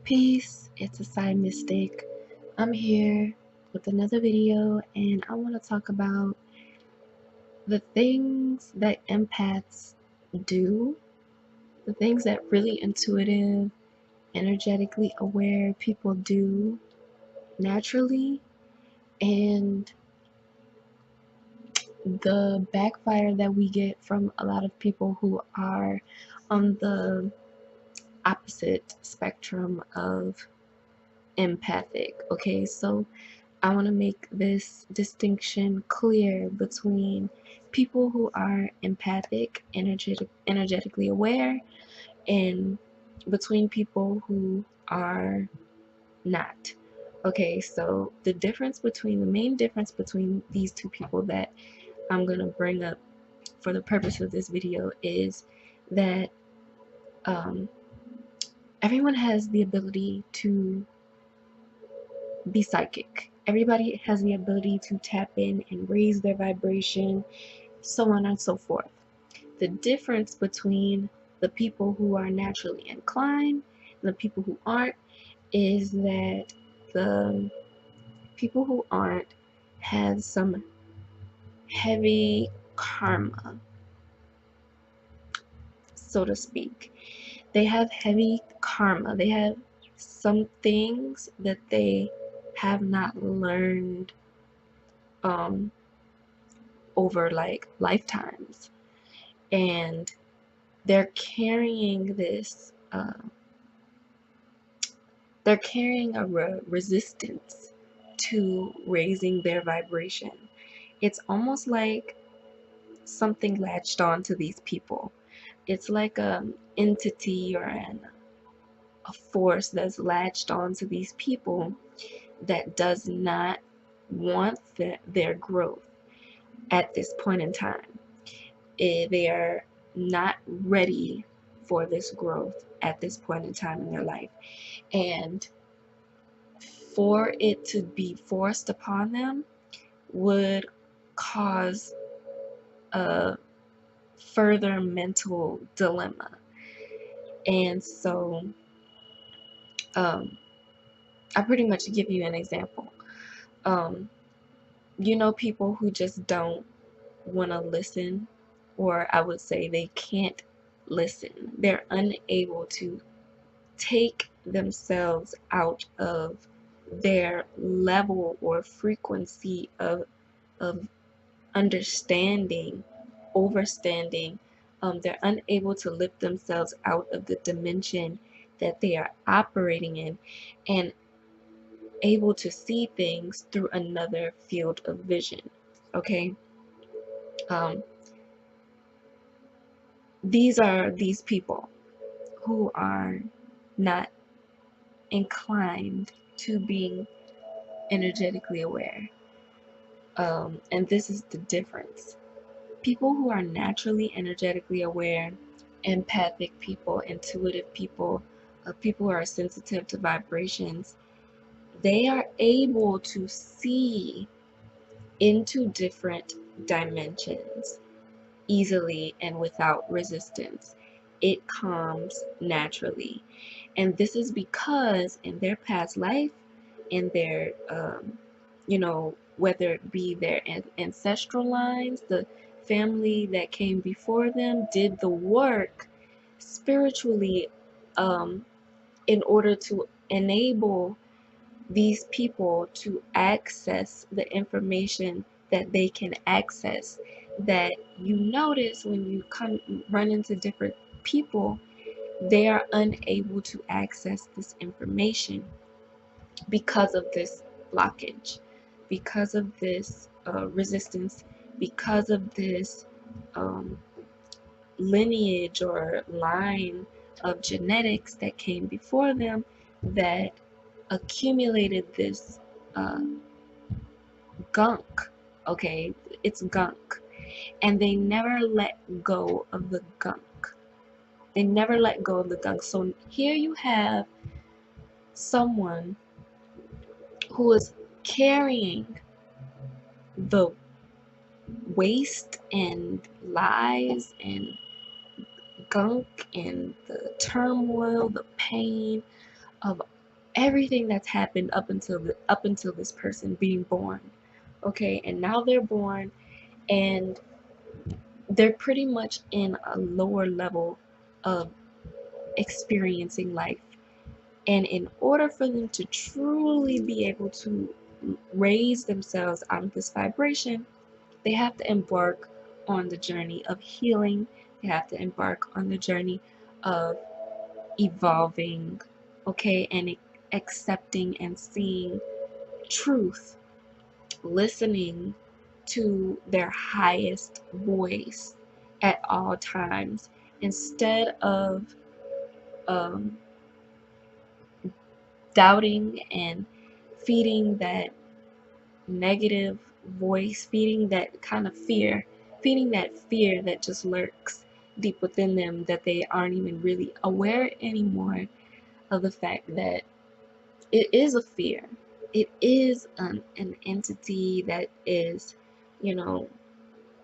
Peace, it's a side mistake. I'm here with another video and I want to talk about the things that empaths do, the things that really intuitive, energetically aware people do naturally, and the backfire that we get from a lot of people who are on the opposite spectrum of empathic. Okay, so I want to make this distinction clear between people who are empathic, energetically aware, and between people who are not. Okay, so the main difference between these two people that I'm going to bring up for the purpose of this video is that um, everyone has the ability to be psychic. Everybody has the ability to tap in and raise their vibration, so on and so forth. The difference between the people who are naturally inclined and the people who aren't is that the people who aren't have some heavy karma, so to speak. They have heavy karma. They have some things that they have not learned um, over like lifetimes, and they're carrying this they're carrying a resistance to raising their vibration. It's almost like something latched on to these people. It's like an entity or a force that's latched on to these people that does not want their growth at this point in time. They are not ready for this growth at this point in time in their life. And for it to be forced upon them would cause a further mental dilemma. And so I pretty much give you an example. You know, people who just don't want to listen, or I would say they can't listen. They're unable to take themselves out of their level or frequency of understanding, overstanding. They're unable to lift themselves out of the dimension that they are operating in and able to see things through another field of vision. Okay, um, these are these people who are not inclined to being energetically aware. And this is the difference. People who are naturally energetically aware, empathic people, intuitive people, people who are sensitive to vibrations, they are able to see into different dimensions easily and without resistance. It comes naturally. And this is because in their past life, in their, whether it be their ancestral lines, the family that came before them did the work spiritually, in order to enable these people to access the information that they can access. That you notice when you run into different people, they are unable to access this information because of this blockage, because of this resistance, because of this um, lineage or line of genetics that came before them that accumulated this uh, gunk. Okay, it's gunk, and they never let go of the gunk. They never let go of the gunk. So here you have someone who is carrying the waste and lies and gunk and the turmoil, the pain of everything that's happened up until this person being born. Okay, and now they're born and they're pretty much in a lower level of experiencing life. And in order for them to truly be able to raise themselves out of this vibration, they have to embark on the journey of healing. They have to embark on the journey of evolving, okay, and accepting and seeing truth, listening to their highest voice at all times instead of um, doubting and feeding that negative voice, feeding that fear that just lurks deep within them, that they aren't even really aware anymore of the fact that it is a fear. It is an entity that is, you know,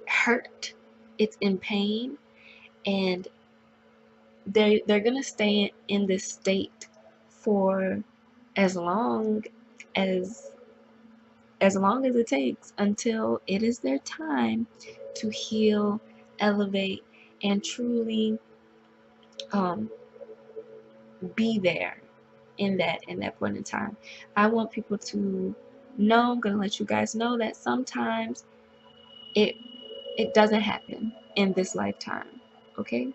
hurt. It's in pain, and they're gonna stay in this state for as long as as long as it takes until it is their time to heal, elevate, and truly um, be there in that point in time. I want people to know. I'm gonna let you guys know that sometimes it it doesn't happen in this lifetime. Okay,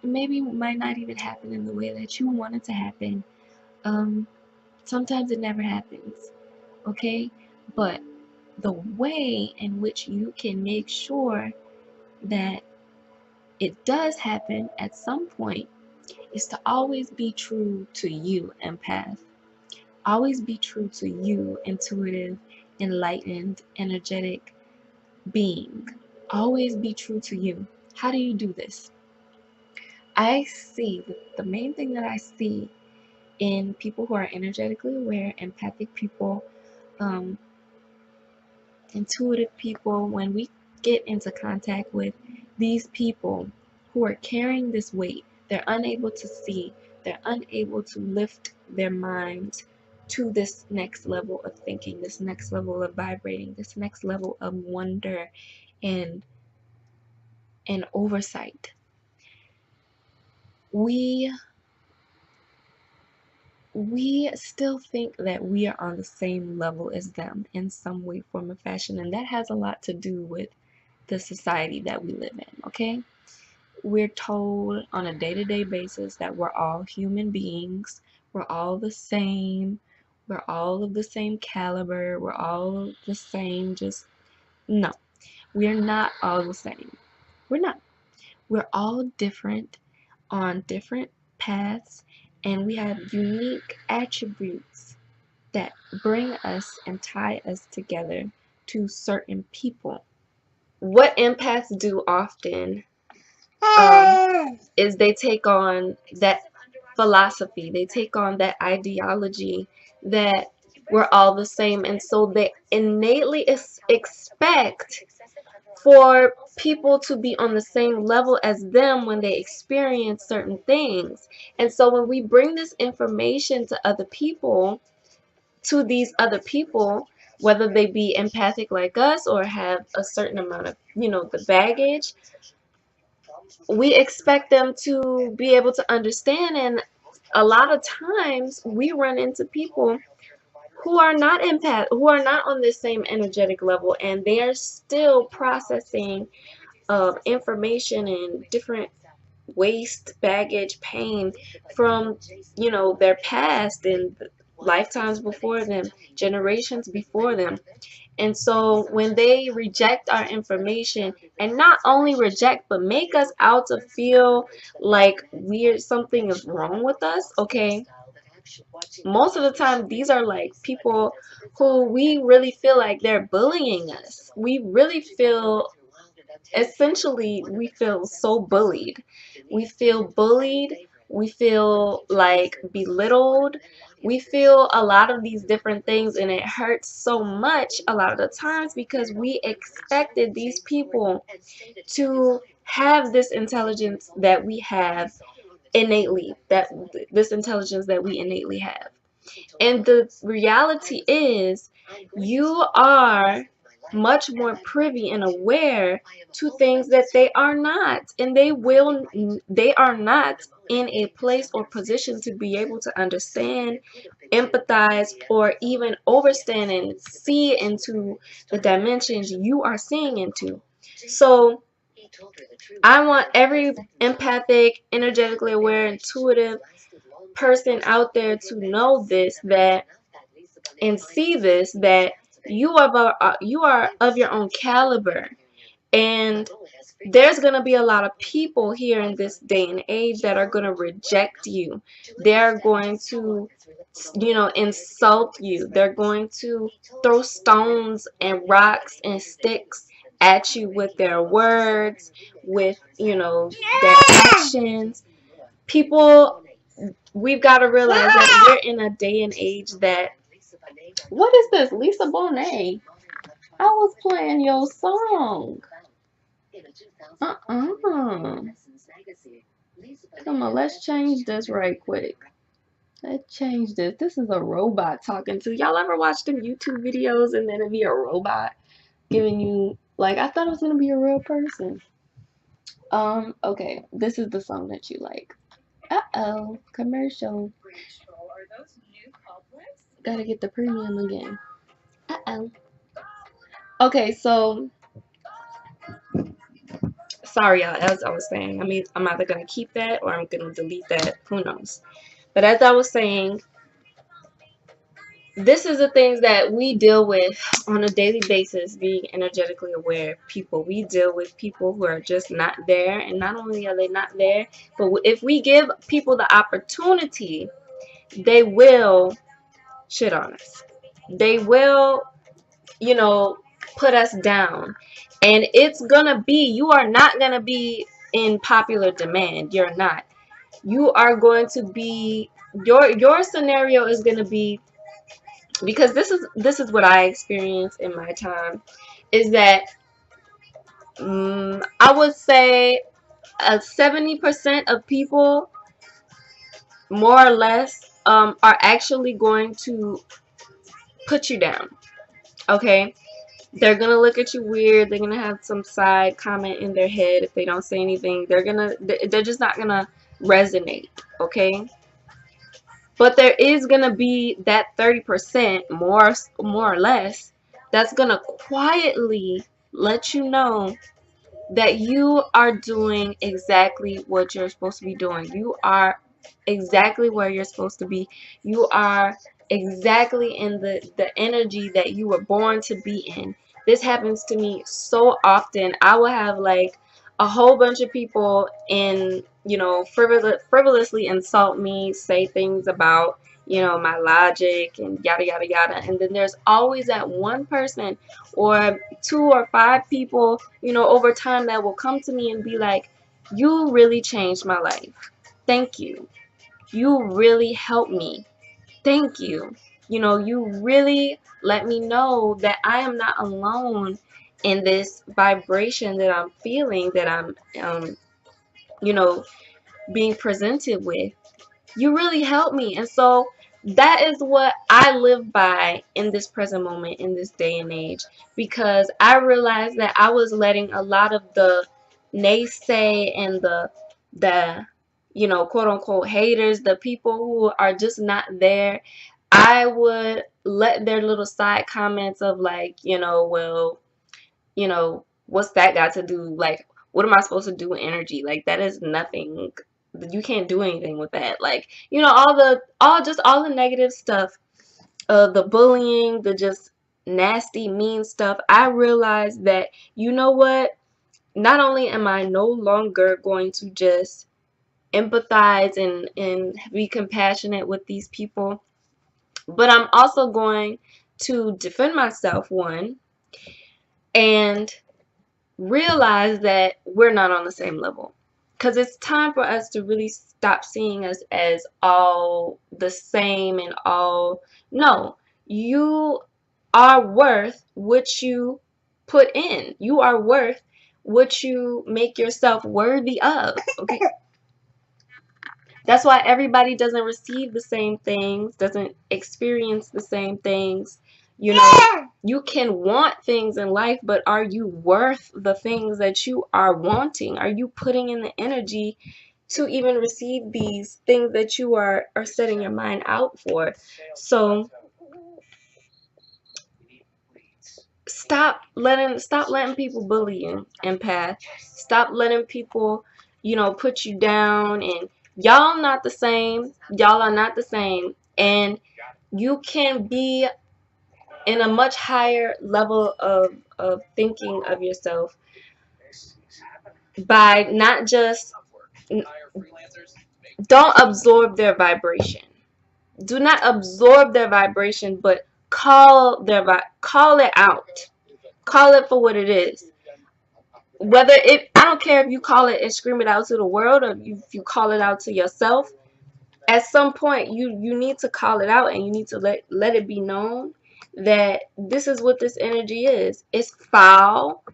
maybe it might not even happen in the way that you want it to happen. Um, Sometimes it never happens. Okay, but the way in which you can make sure that it does happen at some point is to always be true to you, empath. Always be true to you, intuitive, enlightened, energetic being. Always be true to you. How do you do this? I see the main thing that I see in people who are energetically aware, empathic people, um, intuitive people, when we get into contact with these people who are carrying this weight, they're unable to see, they're unable to lift their minds to this next level of thinking, this next level of vibrating, this next level of wonder and oversight. We still think that we are on the same level as them in some way, form, or fashion, and that has a lot to do with the society that we live in, okay? We're told on a day-to-day basis that we're all human beings, we're all the same, we're all of the same caliber, we're all the same, just no. We're not all the same. We're not. We're all different on different paths, and we have unique attributes that bring us and tie us together to certain people. What empaths do often is they take on that philosophy, they take on that ideology that we're all the same, and so they innately expect for people to be on the same level as them when they experience certain things. And so when we bring this information to these other people, whether they be empathic like us or have a certain amount of, the baggage, we expect them to be able to understand. And a lot of times we run into people who are not who are not on this same energetic level, and they are still processing information and different waste, baggage, pain from, their past and lifetimes before them, generations before them. And so when they reject our information, and not only reject but make us out to feel like something is wrong with us, okay, most of the time these are like people who we really feel like they're bullying us. We really feel, essentially, we feel so bullied. We feel bullied. We feel like belittled. We feel a lot of these different things, and it hurts so much a lot of the times because we expected these people to have this intelligence that we have innately, that this intelligence that we innately have. And the reality is, you are much more privy and aware to things that they are not. And they are not in a place or position to be able to understand, empathize, or even overstand and see into the dimensions you are seeing into. So I want every empathic, energetically aware, intuitive person out there to know this, that and see this, that you are of your own caliber. And there's going to be a lot of people here in this day and age that are going to reject you. They're going to, insult you. They're going to throw stones and rocks and sticks at you with their words, with, their actions. People, we've got to realize that we're in a day and age that, what is this, Lisa Bonet? I was playing your song. Uh-uh. Come on, let's change this right quick. Let's change this. This is a robot talking to. Y'all ever watch them YouTube videos and then it'd be a robot giving you, like, I thought it was gonna be a real person. Okay, this is the song that you like. Uh-oh, commercial. Gotta get the premium again. Uh-oh. Okay, so sorry y'all, as I was saying, I mean, I'm either gonna keep that or I'm gonna delete that. Who knows? But as I was saying, this is the things that we deal with on a daily basis, being energetically aware people. We deal with people who are just not there, and not only are they not there, but if we give people the opportunity, they will shit on us. They will, put us down. And it's gonna be, you are not gonna be in popular demand. You're not. You are going to be, your scenario is gonna be, because this is what I experienced in my time, is that I would say 70% of people, more or less, are actually going to put you down. Okay, they're gonna look at you weird. They're gonna have some side comment in their head. If they don't say anything, they're just not gonna resonate. Okay, but there is gonna be that 30%, more or less, that's gonna quietly let you know that you are doing exactly what you're supposed to be doing. You are exactly where you're supposed to be. You are exactly in the energy that you were born to be in. This happens to me so often. I will have like a whole bunch of people in, frivolously insult me, say things about, my logic and yada yada yada. And then there's always that one person or two or five people, over time that will come to me and be like, you really changed my life. Thank you. You really helped me. Thank you. You really let me know that I am not alone in this vibration that I'm feeling, that I'm, you know, being presented with. You really helped me. And so that is what I live by in this present moment, in this day and age, because I realized that I was letting a lot of the naysay and the quote unquote haters, the people who are just not there, I would let their little side comments of like, well, what's that got to do? Like, what am I supposed to do with energy? Like, that is nothing. You can't do anything with that. Like, all the negative stuff, the bullying, the just nasty, mean stuff. I realized that, you know what? Not only am I no longer going to just empathize and be compassionate with these people, but I'm also going to defend myself, one, and realize that we're not on the same level, because it's time for us to really stop seeing us as all the same and all. No, you are worth what you put in. You are worth what you make yourself worthy of. Okay. That's why everybody doesn't receive the same things, doesn't experience the same things. You know, you can want things in life, but are you worth the things that you are wanting? Are you putting in the energy to even receive these things that you are setting your mind out for? So stop letting people bully you, empath. Stop letting people, put you down, and y'all not the same. Y'all are not the same. And you can be in a much higher level of thinking of yourself by not just don't absorb their vibration. Do not absorb their vibration, but call it out. Call it for what it is. Whether I don't care if you call it and scream it out to the world, or if you call it out to yourself. At some point, you need to call it out, and you need to let it be known that this is what this energy is. It's foul.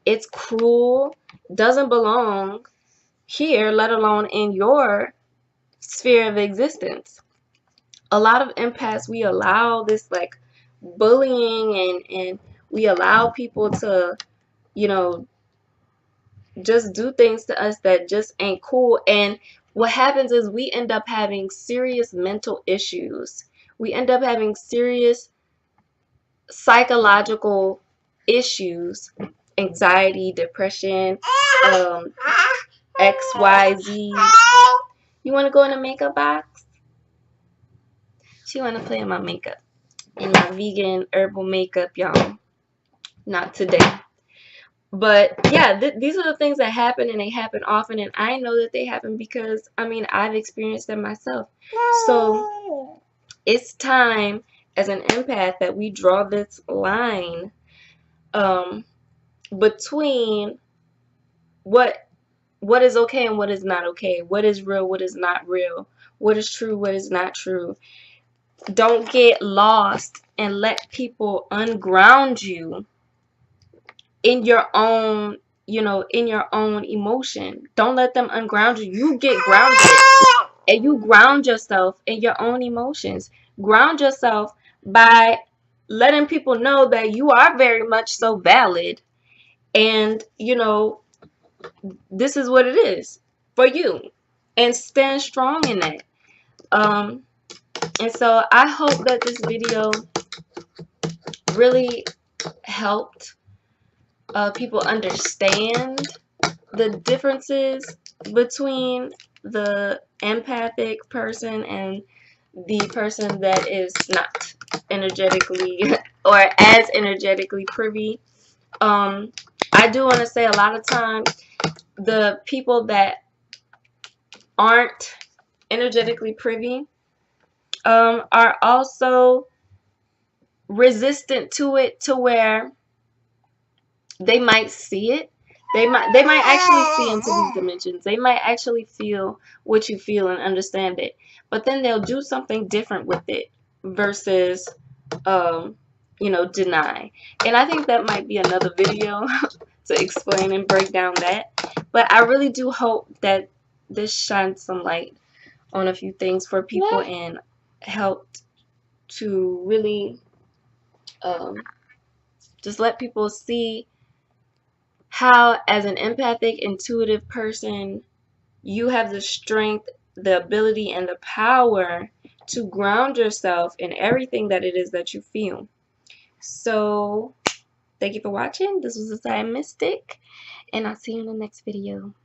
It's cruel. Doesn't belong here, let alone in your sphere of existence. A lot of empaths, we allow this like bullying, and we allow people to, you know, just do things to us that just ain't cool. And what happens is we end up having serious mental issues. We end up having serious psychological issues, anxiety, depression, XYZ. You want to go in a makeup box? She want to play in my makeup, in my vegan herbal makeup, y'all. Not today. But yeah, these are the things that happen, and they happen often, and I know that they happen because, I mean, I've experienced them myself. So it's time as an empath that we draw this line between what is okay and what is not okay, what is real, what is not real, what is true, what is not true. Don't get lost and let people unground you in your own, in your own emotion. Don't let them unground you. You get grounded, and you ground yourself in your own emotions. Ground yourself by letting people know that you are very much so valid, and this is what it is for you, and stand strong in that. And so I hope that this video really helped people understand the differences between the empathic person and the person that is not energetically or as energetically privy. I do want to say, a lot of times the people that aren't energetically privy are also resistant to it, to where they might see it. They might actually see into these dimensions. They might actually feel what you feel and understand it. But then they'll do something different with it versus deny. And I think that might be another video to explain and break down that. But I really do hope that this shines some light on a few things for people and helped to really just let people see how, as an empathic, intuitive person, you have the strength, the ability, and the power to ground yourself in everything that it is that you feel. So, thank you for watching. This was the Side Mystic, and I'll see you in the next video.